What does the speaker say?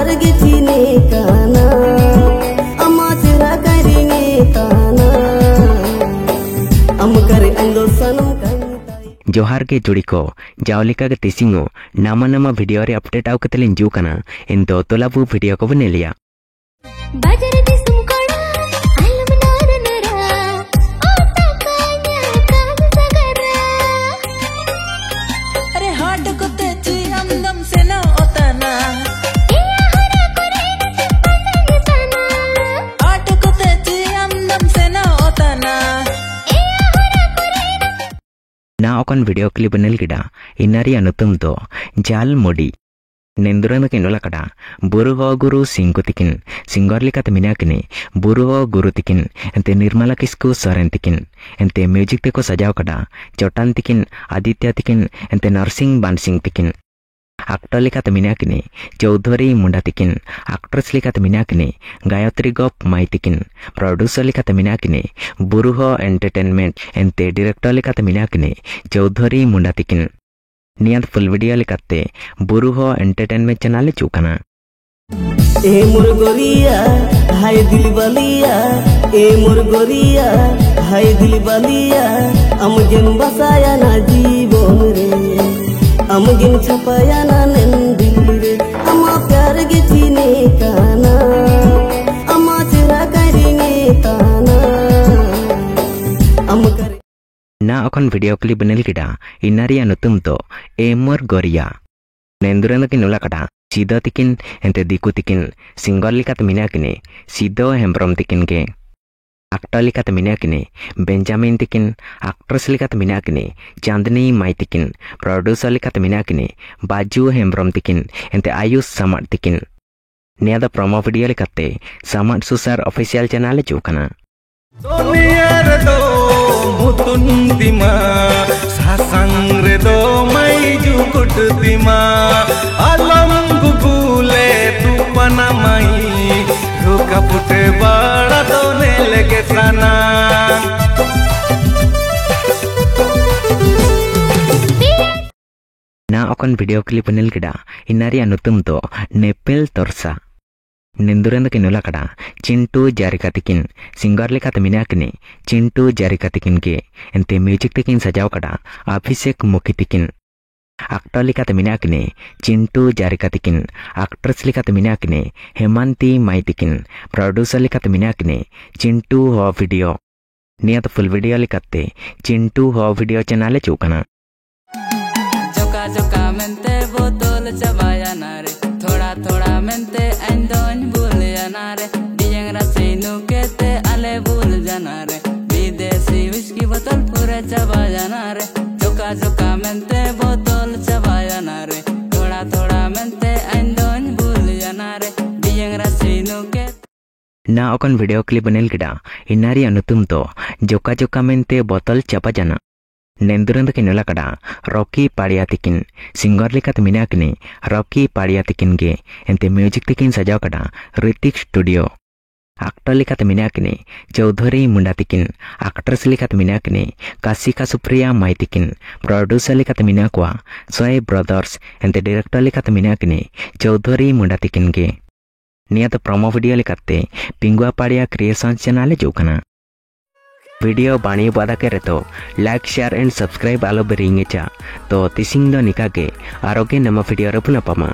प्यार के जीने काना अमा तेरा करेंगे ताना हम करे अंदो सनम जोहार के जुड़ी को जावलिका के तिसिंगो नामा नामा वीडियो रे अपडेट आउ कतलिन जू कना इन दो तोलाबू वीडियो को बने लिया ना ओकन वीडियो क्लिप बनल गिडा इनारी अनुतम तो जाल मोडी नेंदुरन के नोला कड़ा बुरु हो गुरु सिंगु तिकिन सिंगर लिकत मिनाकने बुरु हो गुरु तिकिन एंते निर्मला किस्कु सोरेन तिकिन एंते म्यूजिक ते को सजाव कड़ा चोटान तिकिन आदित्य तिकिन एंते नरसिंह बानसिंह तिकिन एक्टर लिकत मिनाकने चौधरी मुंडा तिकिन एक्ट्रेस लिकत मिनाकने गायत्री गोप माई तिकिन प्रोड्यूसर लिकत मिनाकने बुरु हो एंटरटेनमेंट एंते डायरेक्टर लिकत मिनाकने चौधरी मुंडा तिकिन नियत फुल वीडियो लिकते बुरु हो एंटरटेनमेंट चैनल चूकना ए मुरगोरिया हाय दिल बलिया ए मुरगोरिया हाय दिल बलिया अमगेन बसाया ना जीवन रे अमगिन छपाया ना नंदिल रे अमा प्यार के जीने काना अमा तेरा करेंगे ताना हम करे ना अखन वीडियो क्लिप बनल किडा इनारी अनुतम तो एमर गोरिया नेंदुरन के नोला कटा सीधो तिकिन एंते दिकु तिकिन सिंगर लिकत मिनाकने सीधो हेम्ब्रम तिकिन के एक्टर लिकत मिनाकने बेंजामिन तिकिन एक्ट्रेस लिकत मिनाकने चांदनी माई तिकिन प्रोड्यूसर लिकत मिनाकने बाजू हेम्ब्रम तिकिन एंते आयुष समाट तिकिन निया द प्रोमो वीडियो लिकते समाट सुसर ऑफिशियल चैनल चूकना दुनिया रे दो मुतुन दिमा सासंग रे दो मई जुकुट दिमा आलम गुगुले तू पना मई रुका पुटे बड़ा तो ने लगे सना ना ओकन वीडियो क्लिप बनल किडा इनारी अनुतम तो नेपेल तोरसा नेंदुरन के नोला कड़ा चिंटू जारिका तिकिन सिंगर लिकत मिनाकने चिंटू जारिका तिकिन के एंते म्यूजिक तिकिन सजाव कड़ा अभिषेक मुखी तिकिन एक्टर लिकत मिनाकने चिंटू जारिका तिकिन एक्ट्रेस लिकत मिनाकने हेमंती माई तिकिन प्रोड्यूसर लिकत मिनाकने चिंटू हो वीडियो नियत फुल वीडियो लिकते चिंटू हो वीडियो चैनल चूकना जोका जोका मेंते बोतल चबाया ना रे थोड़ा थोड़ा मेंते अंदोन भूल जाना रे डियंगरा सेनु केते आले भूल जाना रे विदेशी विस्की बोतल पूरे चबा जाना रे जोका जोका मेंते बोतल चबाया ना रे थोड़ा थोड़ा मेंते अंदोन भूल जाना रे डियंगरा सेनु के ना ओकन वीडियो क्लिप बनल किडा इनारी अनुतम तो जोका जोका मेंते बोतल चबा जाना नेंदुरन के नोला कड़ा रॉकी पाड़िया तिकिन सिंगर लिकत मिनाकने रॉकी पाड़िया तिकिन के एंते म्यूजिक तिकिन सजाव कड़ा ऋतिक स्टूडियो एक्टर लिकत मिनाकने चौधरी मुंडा तिकिन एक्ट्रेस लिकत मिनाकने काशिका सुप्रिया माई तिकिन प्रोड्यूसर लिकत मिनाकवा सोए ब्रदर्स एंते डायरेक्टर लिकत मिनाकने चौधरी मुंडा तिकिन के निया तो प्रोमो वीडियो लिकते पिंगुआ पाड़िया क्रिएशन चैनल चूकना वीडियो बाणी बादा करे तो लाइक शेयर एंड सब्सक्राइब आलो बेरिंगे चा तो तिसिंग दो निका के आरोग्य नम वीडियो रपुना पमा।